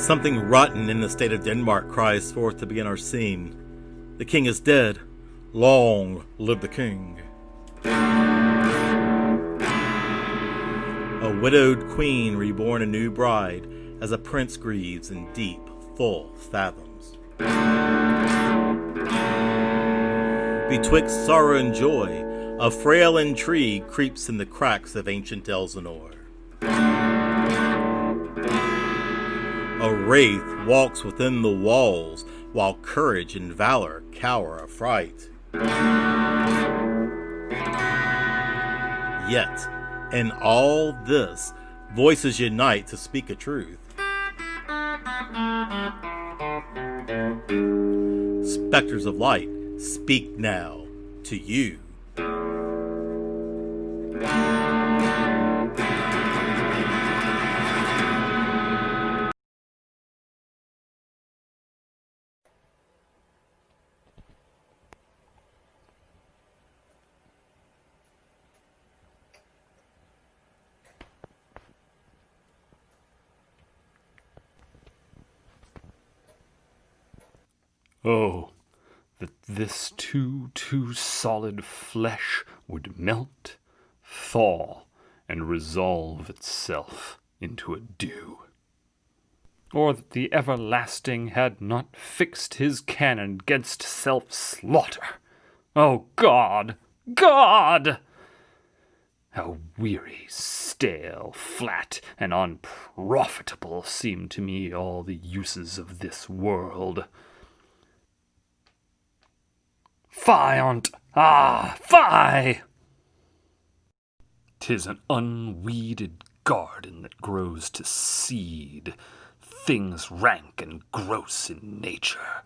Something rotten in the state of Denmark cries forth to begin our scene. The king is dead. Long live the king. A widowed queen reborn a new bride, as a prince grieves in deep, full fathoms. Betwixt sorrow and joy, a frail intrigue creeps in the cracks of ancient Elsinore. A wraith walks within the walls, while courage and valor cower affright. Yet, in all this, voices unite to speak a truth. Spectres of light, speak now to you. Oh, that this too solid flesh would melt, thaw, and resolve itself into a dew. Or that the everlasting had not fixed his cannon 'gainst self-slaughter. Oh, God! God! How weary, stale, flat, and unprofitable seem to me all the uses of this world. Fie on't! Ah, fie! 'Tis an unweeded garden that grows to seed. Things rank and gross in nature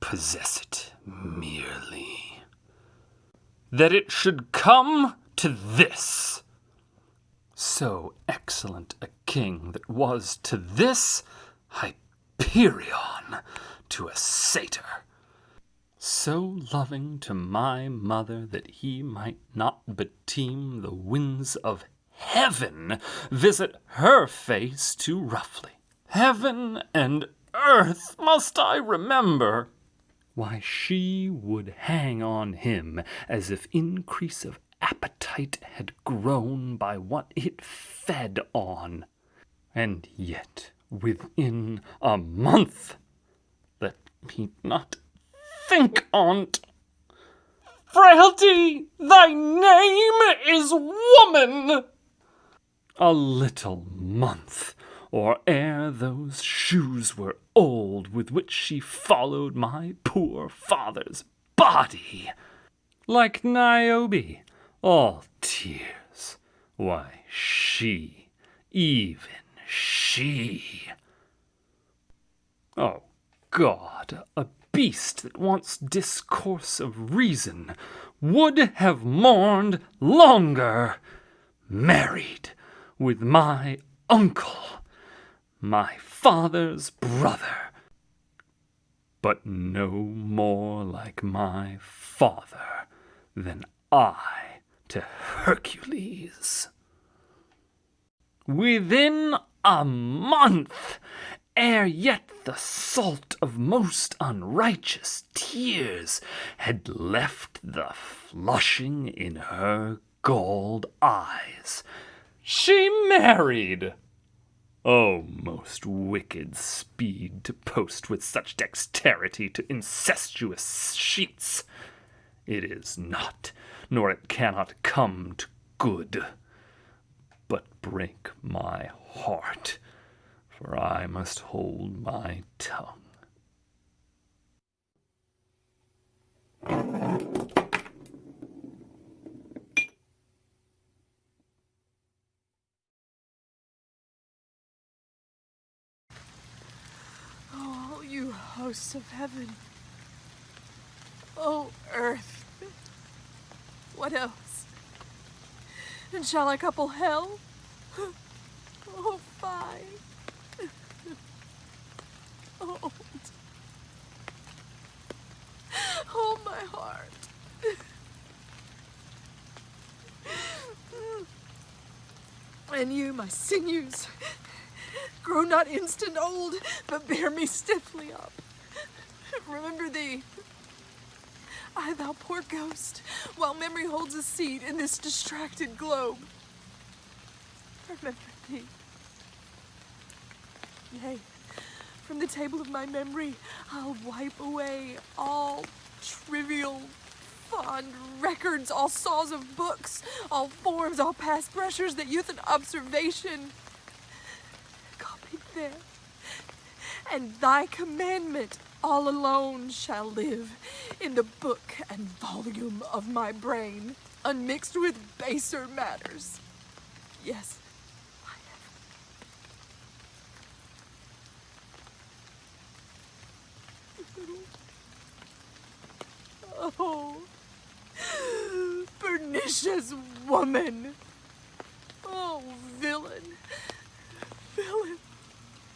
possess it merely. That it should come to this! So excellent a king that was to this Hyperion to a satyr. So loving to my mother that he might not beteem the winds of heaven visit her face too roughly. Heaven and earth must I remember. Why, she would hang on him as if increase of appetite had grown by what it fed on. And yet, within a month, let me not think on't. Frailty, thy name is woman. A little month, or ere those shoes were old with which she followed my poor father's body. Like Niobe, all tears. Why, she, even she. Oh, God, a beast that wants discourse of reason would have mourned longer, married with my uncle, my father's brother, but no more like my father than I to Hercules. Within a month, ere yet the salt of most unrighteous tears had left the flushing in her gold eyes, she married. O most wicked speed to post with such dexterity to incestuous sheets! It is not, nor it cannot come to good, but break my heart, for I must hold my tongue. Oh, you hosts of heaven. Oh, earth. What else? And shall I couple hell? Oh, fie. Oh, hold my heart. And you, my sinews, Grow not instant old, but bear me stiffly up. Remember thee. I, thou poor ghost, while memory holds a seat in this distracted globe. Remember thee. Yea, from the table of my memory, I'll wipe away all trivial, fond records, all saws of books, all forms, all past pressures that youth and observation copied there. And thy commandment all alone shall live in the book and volume of my brain, unmixed with baser matters. Yes, I have. Oh, pernicious woman! Oh, villain! Villain!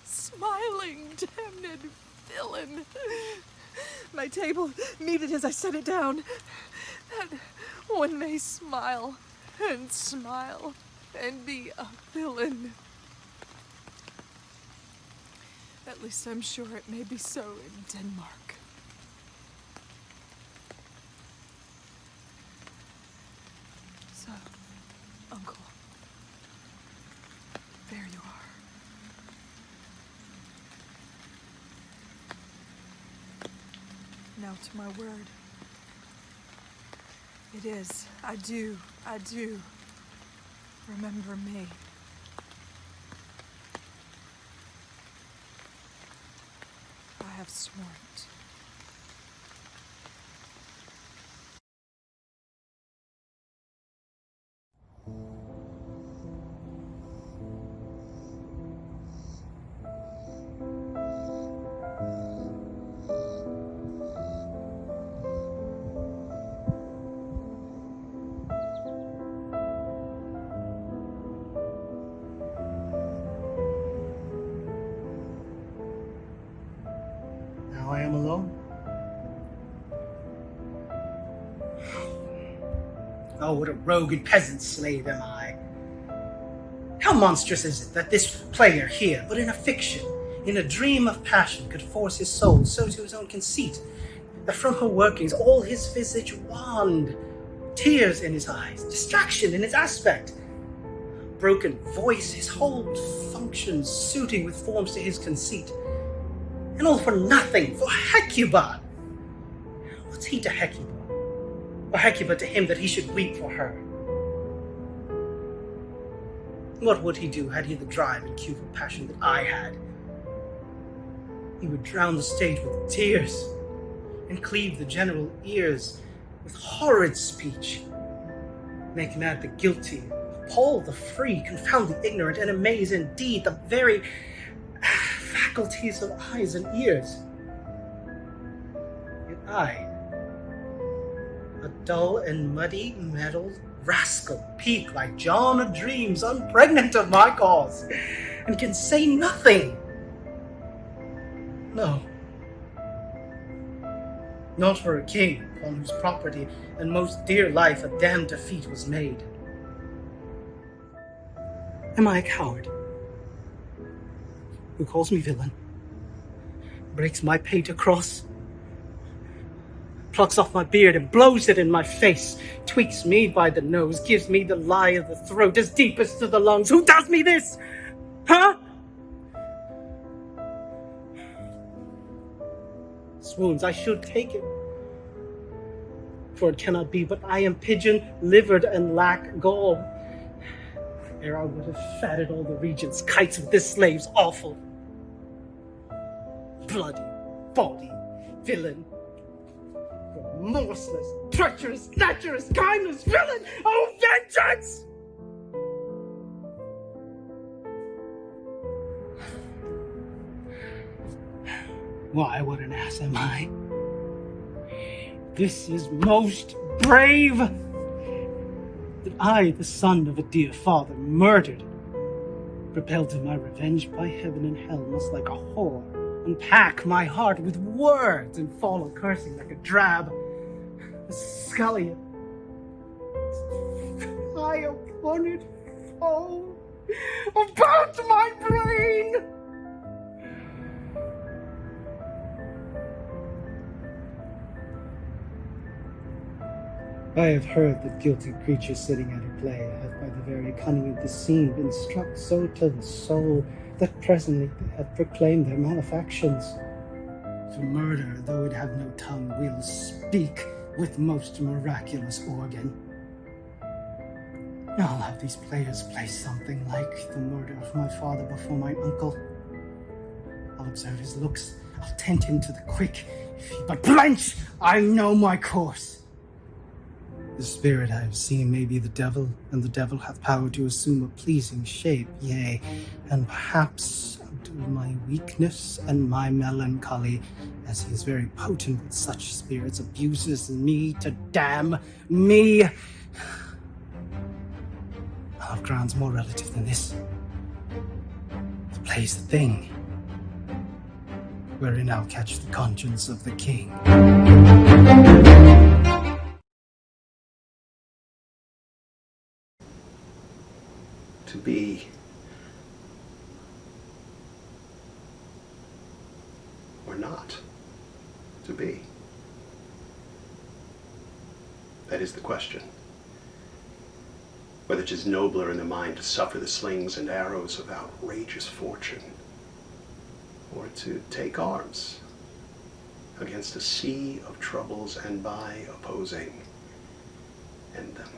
Smiling, damned villain! My table meted as I set it down, that one may smile and be a villain. At least I'm sure it may be so in Denmark. So, Uncle, there you are. Now to my word. It is. I do. Remember me. I have sworn it. I am alone. Oh, what a rogue and peasant slave am I. How monstrous is it that this player here, but in a fiction, in a dream of passion, could force his soul so to his own conceit, that from her workings all his visage wanned, tears in his eyes, distraction in his aspect, broken voice, his whole functions suiting with forms to his conceit. And all for nothing, for Hecuba. What's he to Hecuba? Or Hecuba to him that he should weep for her? What would he do had he the drive and cue for passion that I had? He would drown the stage with tears, and cleave the general ears with horrid speech, make mad the guilty, appall the free, confound the ignorant, and amaze indeed the very faculties of eyes and ears. Yet I, a dull and muddy meddled rascal, peak like John of Dreams, unpregnant of my cause, and can say nothing. No, not for a king upon whose property and most dear life a damned defeat was made. Am I a coward who calls me villain, breaks my painter cross, plucks off my beard and blows it in my face, tweaks me by the nose, gives me the lie of the throat as deep as to the lungs? Who does me this? Huh? Swoons, I should take it, for it cannot be but I am pigeon-livered and lack gall, ere I would have fatted all the regent's kites with this slave's awful bloody body, villain, remorseless, treacherous, snatcherous, kindless villain! Oh, vengeance! Why, what an ass am I? This is most brave, that I, the son of a dear father, murdered, propelled to my revenge by heaven and hell, must like a whore unpack my heart with words and fall a cursing like a drab, a scullion. I appointed foe about my brain! I have heard that guilty creatures sitting at a play have by the very cunning of the scene been struck so to the soul that presently they have proclaimed their malefactions. For murder, though it have no tongue, will speak with most miraculous organ. I'll have these players play something like the murder of my father before my uncle. I'll observe his looks, I'll tend him to the quick. If he but blench, I know my course. The spirit I have seen may be the devil, and the devil hath power to assume a pleasing shape, yea, and perhaps out of my weakness and my melancholy, as he is very potent with such spirits, abuses me to damn me. I'll have grounds more relative than this. The play's the thing, wherein I'll catch the conscience of the king. To be or not to be? That is the question. Whether 'tis nobler in the mind to suffer the slings and arrows of outrageous fortune, or to take arms against a sea of troubles and by opposing end them.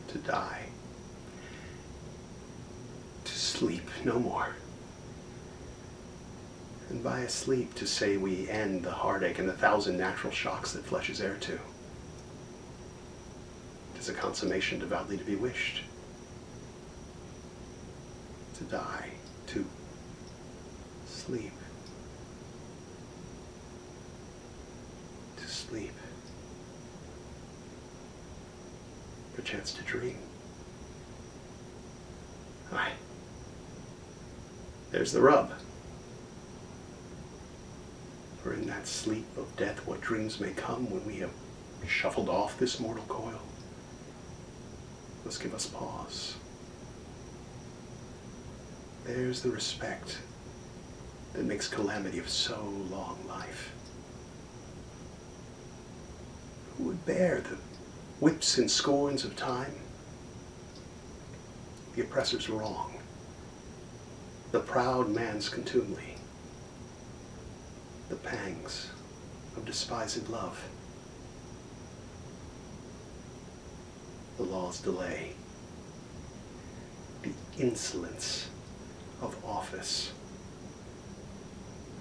To die, to sleep no more, and by a sleep to say we end the heartache and the thousand natural shocks that flesh is heir to. 'Tis a consummation devoutly to be wished. To die, to sleep, to sleep. Perchance to dream. Aye. There's the rub. For in that sleep of death, what dreams may come when we have shuffled off this mortal coil must give us pause. There's the respect that makes calamity of so long life. Who would bear the whips and scorns of time? The oppressor's wrong, the proud man's contumely, the pangs of despised love, the law's delay, the insolence of office,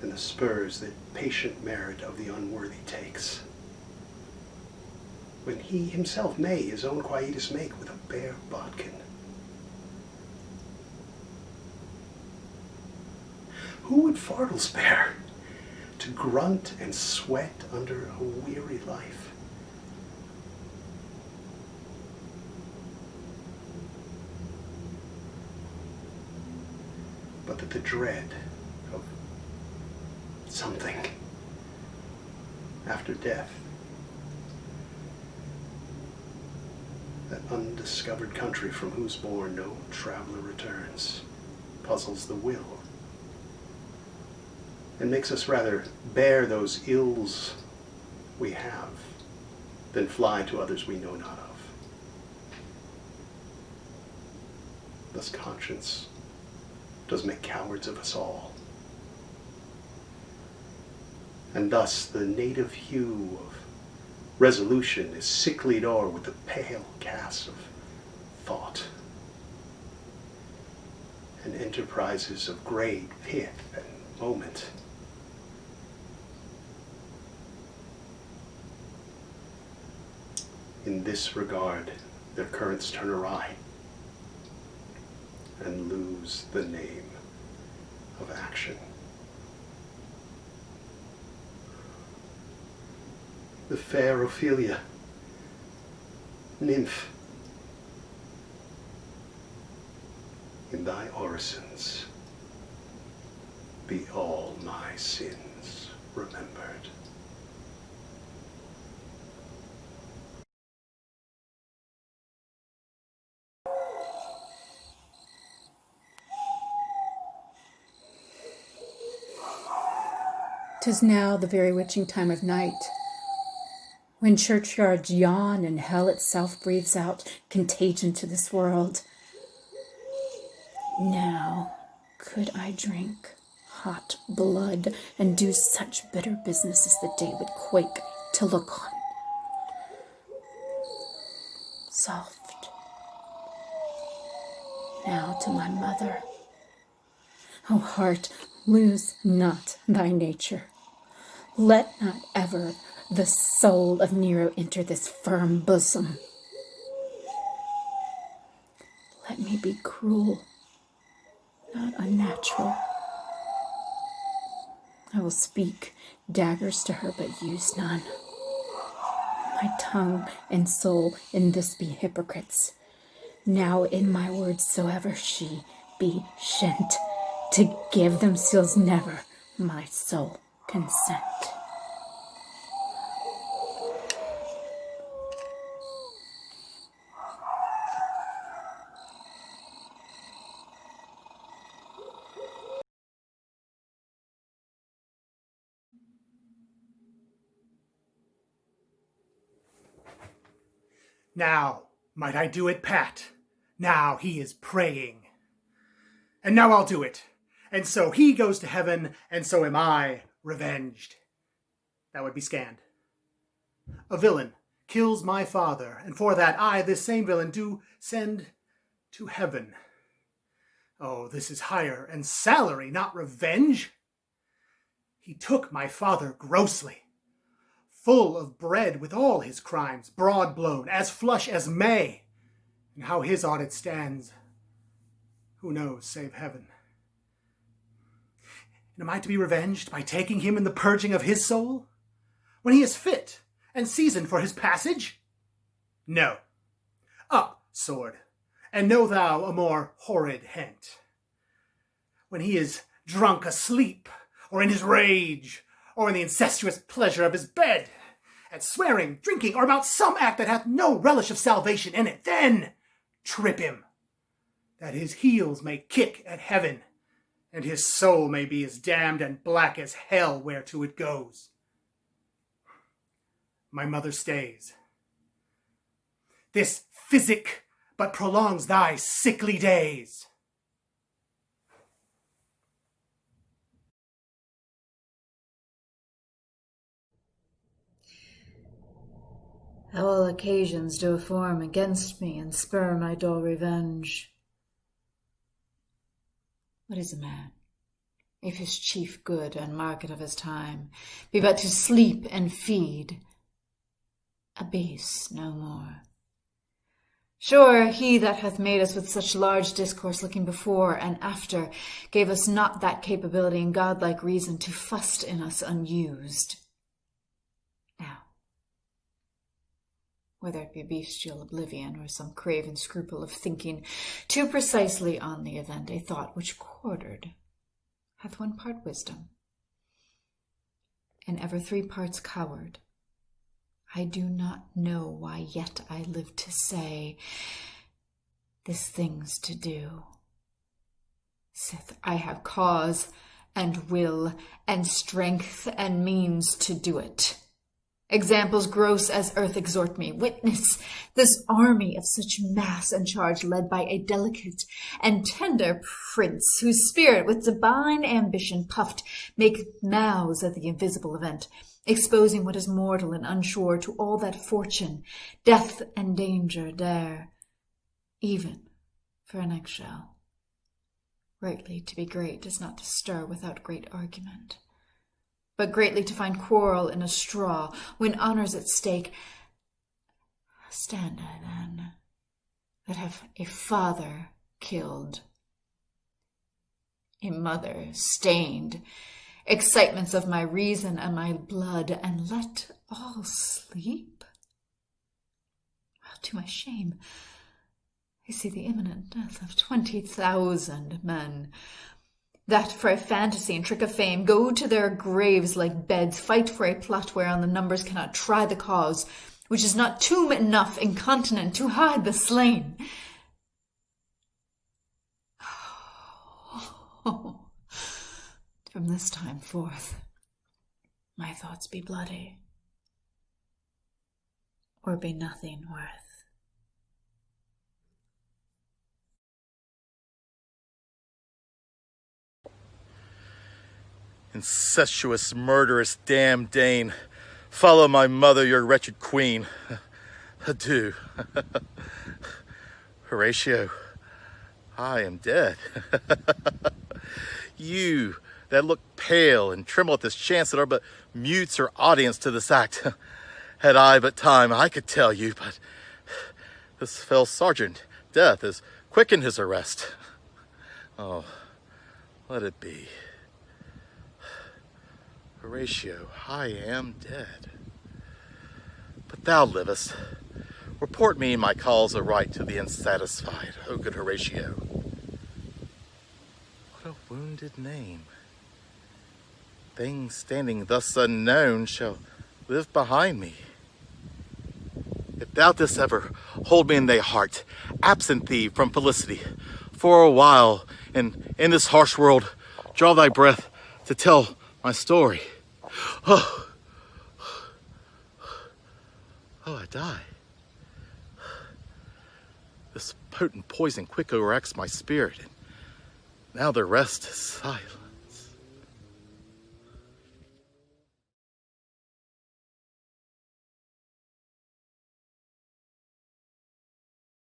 and the spurs that patient merit of the unworthy takes, when he himself may his own quietus make with a bare bodkin. Who would fardels bear to grunt and sweat under a weary life? But that the dread of something after death, that undiscovered country from whose bourne no traveler returns, puzzles the will, and makes us rather bear those ills we have than fly to others we know not of. Thus conscience does make cowards of us all. And thus the native hue of resolution is sicklied o'er with the pale cast of thought, and enterprises of great pith and moment in this regard their currents turn awry and lose the name of action. The fair Ophelia, nymph, in thy orisons be all my sins remembered. "'Tis now the very witching time of night, when churchyards yawn and hell itself breathes out contagion to this world. Now could I drink hot blood and do such bitter business as the day would quake to look on. Soft. Now to my mother. O heart, lose not thy nature. Let not ever the soul of Nero enter this firm bosom. Let me be cruel, not unnatural. I will speak daggers to her, but use none. My tongue and soul in this be hypocrites. Now in my words soever she be shent, to give themselves never my soul consent. Now might I do it, Pat. Now he is praying. And now I'll do it. And so he goes to heaven, and so am I revenged. That would be scanned. A villain kills my father, and for that I, this same villain, do send to heaven. Oh, this is hire and salary, not revenge. He took my father grossly, full of bread with all his crimes, broad blown, as flush as May. And how his audit stands, who knows save heaven? And am I to be revenged by taking him in the purging of his soul, when he is fit and seasoned for his passage? No. Up, sword, and know thou a more horrid hint. When he is drunk asleep, or in his rage, or in the incestuous pleasure of his bed, at swearing, drinking, or about some act that hath no relish of salvation in it, then trip him, that his heels may kick at heaven, and his soul may be as damned and black as hell whereto it goes. My mother stays. This physic but prolongs thy sickly days. All occasions do form against me and spur my dull revenge. What is a man, if his chief good and market of his time be but to sleep and feed, a beast no more? Sure, he that hath made us with such large discourse looking before and after gave us not that capability and godlike reason to fust in us unused. Now, whether it be bestial oblivion or some craven scruple of thinking too precisely on the event, a thought which quartered hath 1 part wisdom, and ever 3 parts coward. I do not know why yet I live to say this thing's to do. Sith I have cause and will and strength and means to do it. Examples gross as earth exhort me. Witness this army of such mass and charge led by a delicate and tender prince, whose spirit with divine ambition puffed make mouths at the invisible event, exposing what is mortal and unsure to all that fortune, death, and danger dare, even for an eggshell. Greatly to be great is not to stir without great argument, but greatly to find quarrel in a straw, when honour's at stake. Stand I then, that have a father killed, a mother stained, excitements of my reason and my blood, and let all sleep? Well, to my shame, I see the imminent death of 20,000 men, that for a fantasy and trick of fame go to their graves like beds, fight for a plot whereon the numbers cannot try the cause, which is not tomb enough incontinent to hide the slain. From this time forth, my thoughts be bloody. or be nothing worth. Incestuous, murderous, damned Dane, follow my mother, your wretched queen. Adieu. Horatio, I am dead. You that look pale and tremble at this chance that are but mutes or audience to this act. Had I but time, I could tell you, but this fell sergeant, death, has quickened his arrest. Oh, let it be. Horatio, I am dead. But thou livest. Report me my cause aright to the unsatisfied, O good Horatio. What a wounded name. Things standing thus unknown shall live behind me. If thou didst ever hold me in thy heart, absent thee from felicity, for a while, and in this harsh world, draw thy breath to tell my story. Oh, I die. This potent poison quick overacts my spirit, and now the rest is silent.